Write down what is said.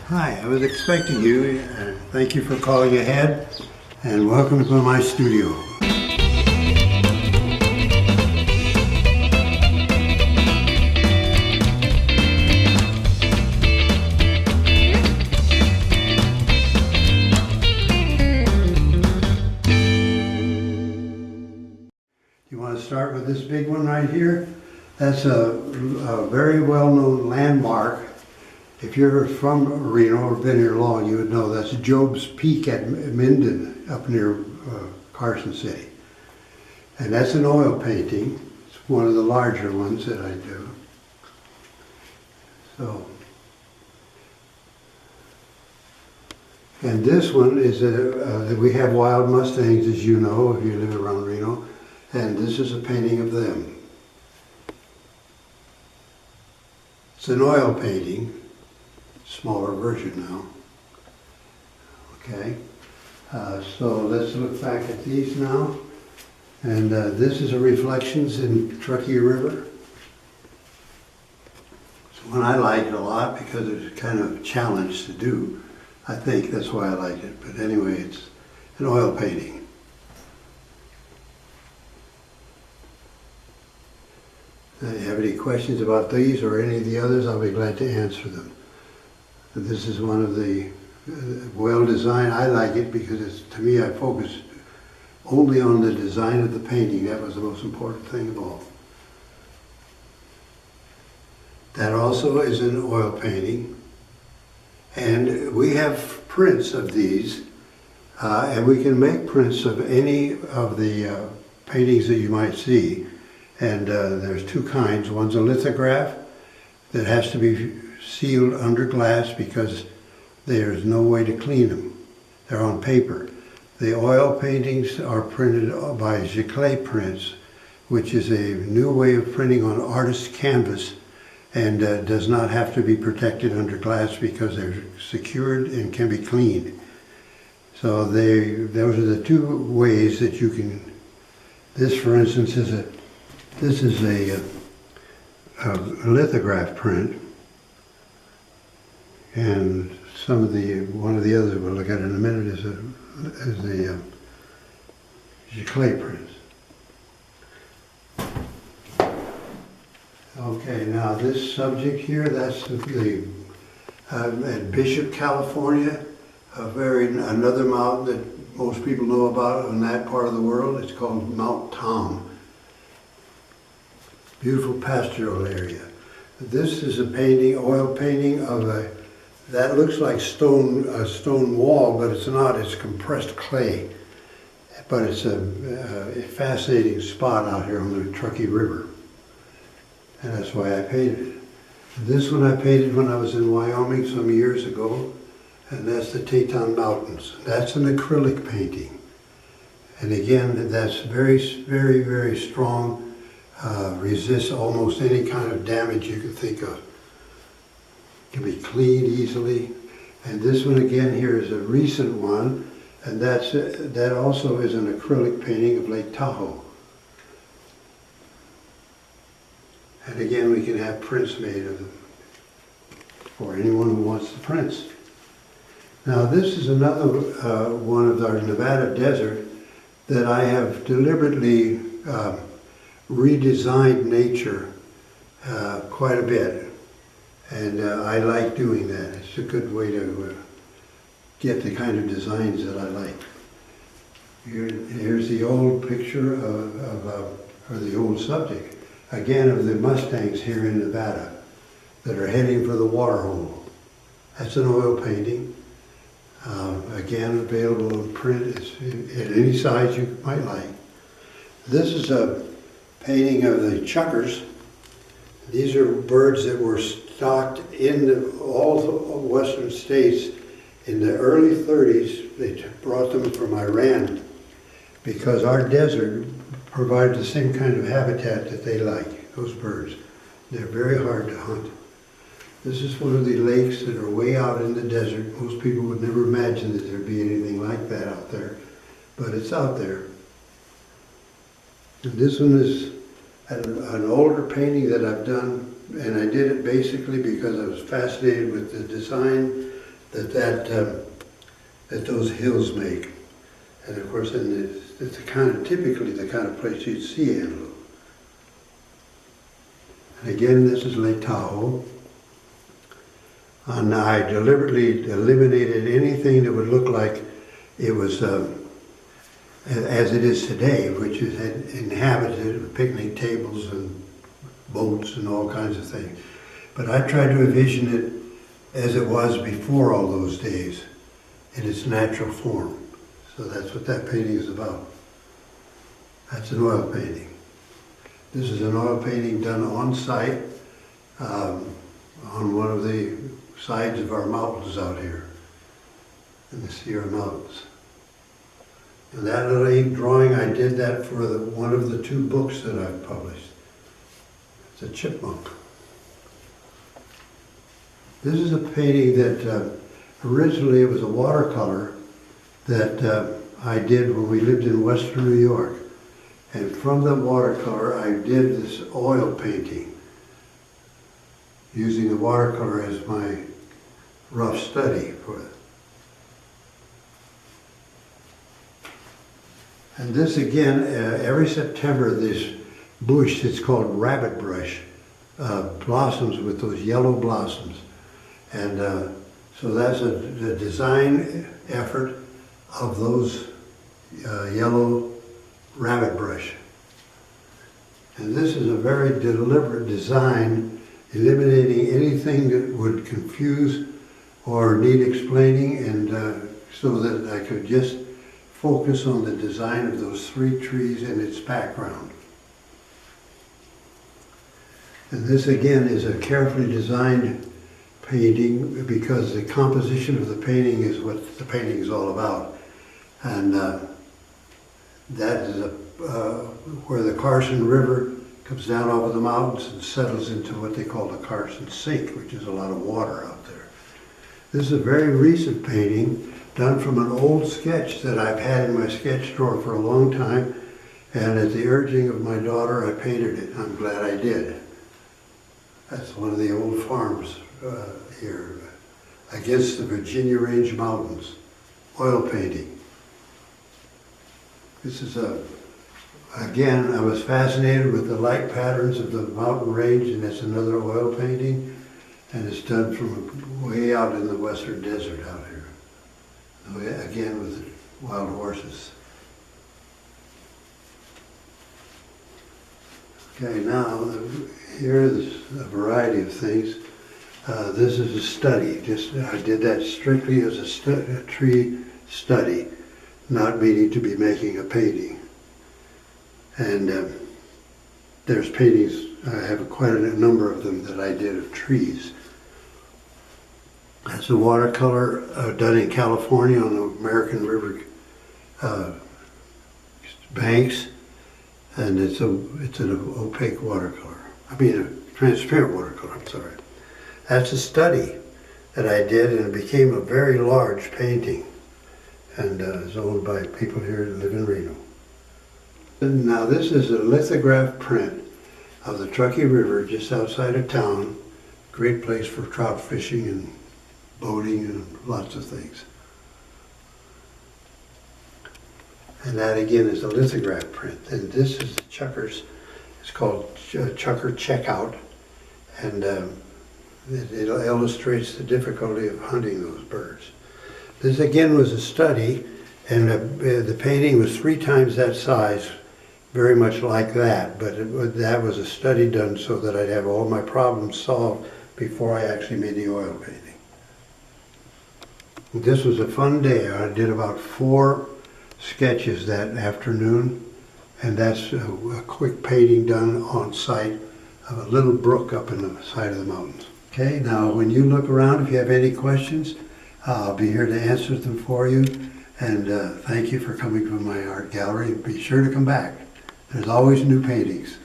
Hi, I was expecting you. Thank you for calling ahead, and welcome to my studio. You want to start with this big one right here? That's a very well-known landmark. If you're from Reno or been here long, you would know that's Job's Peak at Minden up near Carson City. And that's an oil painting. It's one of the larger ones that I do. So, and this one is we have wild Mustangs, as you know, if you live around Reno. And this is a painting of them. It's an oil painting. Smaller version now. Okay, so let's look back at these now. And this is a Reflections in Truckee River. It's one I liked a lot because it's kind of a challenge to do. I think that's why I like it. But anyway, it's an oil painting. If you have any questions about these or any of the others, I'll be glad to answer them. This is one of the well-designed. I like it because to me, I focus only on the design of the painting. That was the most important thing of all. That also is an oil painting. And we have prints of these. And we can make prints of any of the paintings that you might see. And there's two kinds. One's a lithograph that has to be sealed under glass because there's no way to clean them. They're on paper. The oil paintings are printed by giclée prints, which is a new way of printing on artist's canvas and does not have to be protected under glass because they're secured and can be cleaned. So those are the two ways that you can. This, for instance, is a lithograph print. And one of the others we'll look at in a minute is the giclée prints. Okay, now this subject here, that's at Bishop, California, another mountain that most people know about in that part of the world. It's called Mount Tom. Beautiful pastoral area. This is a painting, oil painting of that looks like a stone wall, but it's not. It's compressed clay. But it's a fascinating spot out here on the Truckee River. And that's why I painted it. This one I painted when I was in Wyoming some years ago, and that's the Teton Mountains. That's an acrylic painting. And again, that's very, very, very strong, resists almost any kind of damage you can think of. Can be cleaned easily. And this one again here is a recent one, and that also is an acrylic painting of Lake Tahoe. And again, we can have prints made of them for anyone who wants the prints. Now this is another one of our Nevada desert that I have deliberately redesigned nature quite a bit. And I like doing that. It's a good way to get the kind of designs that I like. Here's the old picture or the old subject, again, of the Mustangs here in Nevada that are heading for the water hole. That's an oil painting. Again, available in print at any size you might like. This is a painting of the chukars. These are birds that were stocked in all the western states in the early 30s. They brought them from Iran because our desert provided the same kind of habitat that they like, those birds. They're very hard to hunt. This is one of the lakes that are way out in the desert. Most people would never imagine that there'd be anything like that out there, but it's out there. And this one is an older painting that I've done, and I did it basically because I was fascinated with the design that those hills make. And of course, it's typically the kind of place you'd see antelope. And again, this is Lake Tahoe. And I deliberately eliminated anything that would look like it was as it is today, which is inhabited with picnic tables and boats and all kinds of things. But I tried to envision it as it was before all those days, in its natural form. So that's what that painting is about. That's an oil painting. This is an oil painting done on site on one of the sides of our mountains out here, in the Sierra Mountains. And that little ink drawing, I did that for one of the 2 books that I've published. It's a chipmunk. This is a painting that originally it was a watercolor that I did when we lived in Western New York. And from the watercolor, I did this oil painting, using the watercolor as my rough study for it. And this again, every September, this bush that's called rabbit brush blossoms with those yellow blossoms. And so that's the design effort of those yellow rabbit brush. And this is a very deliberate design, eliminating anything that would confuse or need explaining, and so that I could just focus on the design of those 3 trees and its background. And this again is a carefully designed painting because the composition of the painting is what the painting is all about. And that is where the Carson River comes down over the mountains and settles into what they call the Carson Sink, which is a lot of water out there. This is a very recent painting done from an old sketch that I've had in my sketch drawer for a long time, and at the urging of my daughter, I painted it. I'm glad I did. That's one of the old farms here against the Virginia Range Mountains, oil painting. This is again, I was fascinated with the light patterns of the mountain range, and it's another oil painting, and it's done from way out in the western desert out here. Again, with the wild horses. Okay, now here is a variety of things. This is a study. I did that strictly as a tree study, not meaning to be making a painting. And there's paintings, I have quite a number of them that I did of trees. That's a watercolor done in California on the American River banks, and it's an opaque watercolor. I mean a transparent watercolor, I'm sorry. That's a study that I did, and it became a very large painting, and is owned by people here that live in Reno. And now this is a lithograph print of the Truckee River just outside of town. Great place for trout fishing and boating and lots of things. And that again is a lithograph print. And this is the Chuckers. It's called Chucker Checkout, and it illustrates the difficulty of hunting those birds. This again was a study, and the painting was 3 times that size, very much like that, but that was a study done so that I'd have all my problems solved before I actually made the oil painting. This was a fun day. I did about 4 sketches that afternoon, and that's a quick painting done on site of a little brook up in the side of the mountains. Okay, now when you look around, if you have any questions, I'll be here to answer them for you. And thank you for coming to my art gallery. Be sure to come back. There's always new paintings.